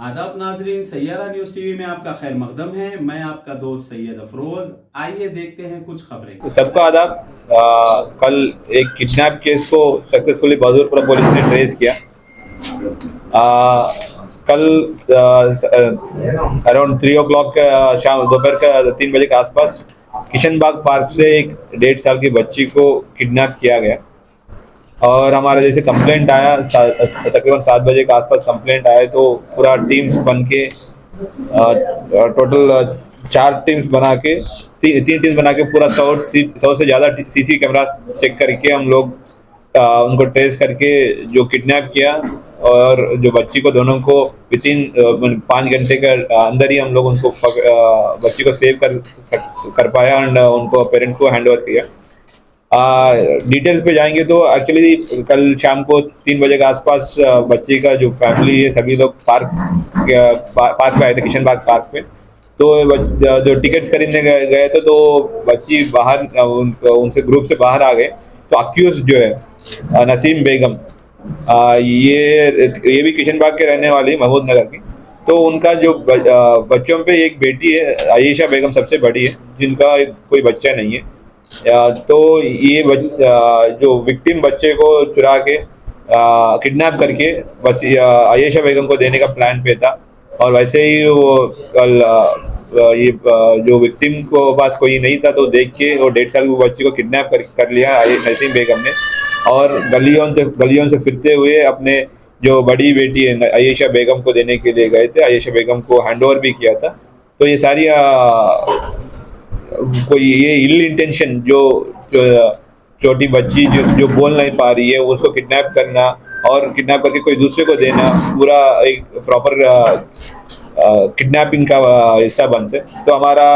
आदाब नाजरीन, Saiyaara news TV में आपका खैर मकदम है। मैं आपका दोस्त सैयद अफरोज। आइए देखते हैं कुछ खबरें। सबको आदाब। कल एक किडनैप केस को सक्सेसफुली बहादुरपुरा पुलिस ने ट्रेस किया। आ, कल अराउंड 3 o'clock शाम दोपहर का 3 बजे के आसपास किशन बाग पार्क से एक 1.5 साल की बच्ची को किडनैप किया गया। और हमारा जैसे कंप्लेंट आया तकरीबन 7 बजे के आसपास कंप्लेंट आया तो पूरा टीम्स बन के टोटल 4 टीम्स बना के 3 टीम्स बना के पूरा 100 से ज़्यादा सीसी कैमरा चेक करके हम लोग उनको ट्रेस करके जो किडनैप किया और जो बच्ची को दोनों को विदिन 5 घंटे के अंदर ही हम लोग उनको बच्ची को सेव कर पाया एंड उनको पेरेंट्स को हैंड ओवर किया। डिटेल्स पे जाएंगे तो एक्चुअली कल शाम को 3 बजे के आसपास बच्ची का जो फैमिली है सभी लोग पार्क पे आए थे, किशन बाग पार्क पे। तो जो टिकट्स खरीदने गए थे तो बच्ची बाहर उनसे ग्रुप से बाहर आ गए। तो अक्यूज जो है नसीम बेगम, ये भी किशन बाग के रहने वाली महमूद नगर की। तो उनका जो बच्चों पे एक बेटी है आयशा बेगम सबसे बड़ी है, जिनका कोई बच्चा नहीं है। तो ये जो विक्टिम बच्चे को चुरा के किडनैप करके बस आयशा बेगम को देने का प्लान पे था। और वैसे ही वो कल ये जो विक्टिम को पास कोई नहीं था तो देख के वो 1.5 साल की बच्ची को किडनैप कर लिया नसीम बेगम ने। और गलियों से फिरते हुए अपने जो बड़ी बेटी है आयशा बेगम को देने के लिए गए थे। आयशा बेगम को हैंडओवर भी किया था। तो ये सारी कोई ये इल इंटेंशन जो छोटी बच्ची जो बोल नहीं पा रही है उसको किडनैप करना और किडनैप करके कोई दूसरे को देना पूरा एक प्रॉपर किडनैपिंग का हिस्सा बनते। तो हमारा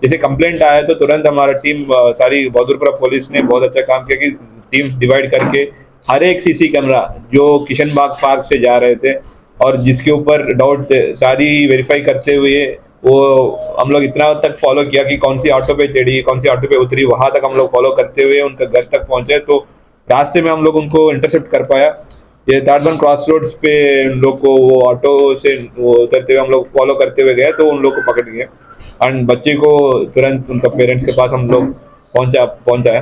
जैसे कंप्लेंट आया तो तुरंत हमारा टीम सारी बहादुरपुरा पुलिस ने बहुत अच्छा काम किया कि टीम्स डिवाइड करके हर एक सीसी कैमरा जो किशन बाग पार्क से जा रहे थे और जिसके ऊपर डाउट थे सारी वेरीफाई करते हुए वो हम लोग इतना तक फॉलो किया कि कौन सी ऑटो पे चढ़ी कौन सी ऑटो पे उतरी, वहां तक हम लोग फॉलो करते हुए उनका घर तक पहुंचे। तो रास्ते में हम लोग उनको इंटरसेप्ट कर पाया। ये ताड़बन क्रॉस रोड्स पे उन लोग को वो ऑटो से उतरते हुए हम लोग फॉलो करते हुए गए तो उन लोग को पकड़ गए एंड बच्चे को तुरंत उनका पेरेंट्स के पास हम लोग पहुंचाया।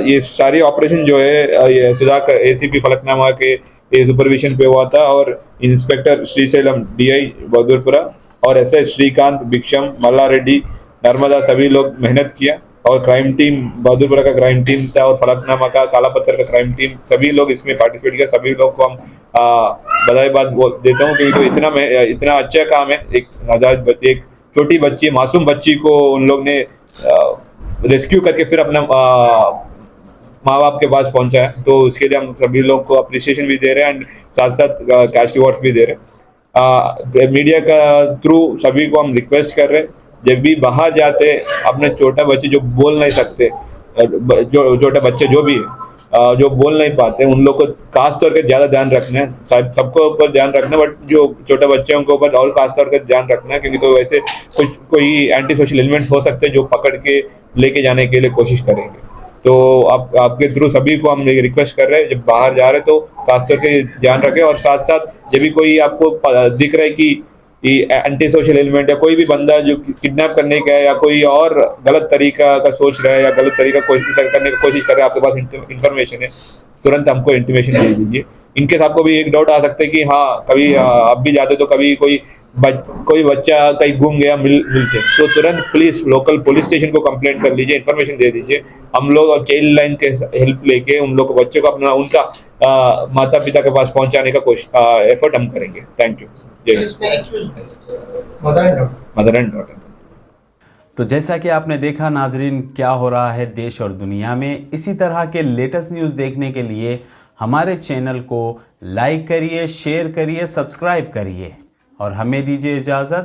ये सारी ऑपरेशन जो है ये सुधाकर एसीपी फलकनामा के सुपरविजन पे हुआ था और इंस्पेक्टर श्रीशैलम डीआई बहादुरपुरा और एसएस श्रीकांत, भिक्षम, मल्ला रेड्डी, नर्मदा सभी लोग मेहनत किया। और क्राइम टीम बहादुरपुरा का क्राइम टीम था और फलकनामा का काला पत्थर का क्राइम टीम सभी लोग इसमें पार्टिसिपेट किया। सभी लोग को हम बधाई देता हूँ क्योंकि इतना अच्छा काम है। एक छोटी बच्ची मासूम बच्ची को उन लोग ने रेस्क्यू करके फिर अपना माँ बाप के पास पहुंचा है। तो उसके लिए हम सभी लोग को अप्रिसिएशन भी दे रहे हैं एंड साथ साथ कैश रिवॉर्ड भी दे रहे हैं। मीडिया का थ्रू सभी को हम रिक्वेस्ट कर रहे हैं जब भी बाहर जाते अपने छोटा बच्चे जो बोल नहीं सकते, जो छोटे बच्चे जो भी जो बोल नहीं पाते उन लोग को खास तौर पर ज़्यादा ध्यान रखना है। सबको ऊपर ध्यान रखना है बट जो छोटे बच्चों के ऊपर और खास तौर पर ध्यान रखना है क्योंकि तो वैसे कोई एंटी सोशल एलिमेंट्स हो सकते हैं जो पकड़ के लेके जाने के लिए कोशिश करेंगे। तो आपके थ्रू सभी को हम रिक्वेस्ट कर रहे हैं जब बाहर जा रहे तो खासतौर पे ध्यान रखें। और साथ साथ जब भी कोई आपको दिख रहा है कि एंटी सोशल एलिमेंट या कोई भी बंदा जो किडनैप करने का है या कोई और गलत तरीका का सोच रहा है या गलत तरीका करने की कोशिश कर रहा है, आपके पास इंफॉर्मेशन है तुरंत हमको इंटीमेशन दे दीजिए। इनकेस आपको भी एक डाउट आ सकता है कि हाँ कभी आप भी जाते तो कभी कोई बच्चा कहीं गुम गया मिलते तो तुरंत प्लीज लोकल पुलिस स्टेशन को कंप्लेंट कर लीजिए, इन्फॉर्मेशन दे दीजिए। हम लोग चाइल्ड लाइन के हेल्प लेके उन लोग बच्चों को अपना उनका माता पिता के पास पहुंचाने का एफर्ट हम करेंगे। Thank you. Mother and daughter. तो जैसा कि आपने देखा नाजरीन क्या हो रहा है देश और दुनिया में, इसी तरह के लेटेस्ट न्यूज़ देखने के लिए हमारे चैनल को लाइक करिए, शेयर करिए, सब्सक्राइब करिए और हमें दीजिए इजाज़त।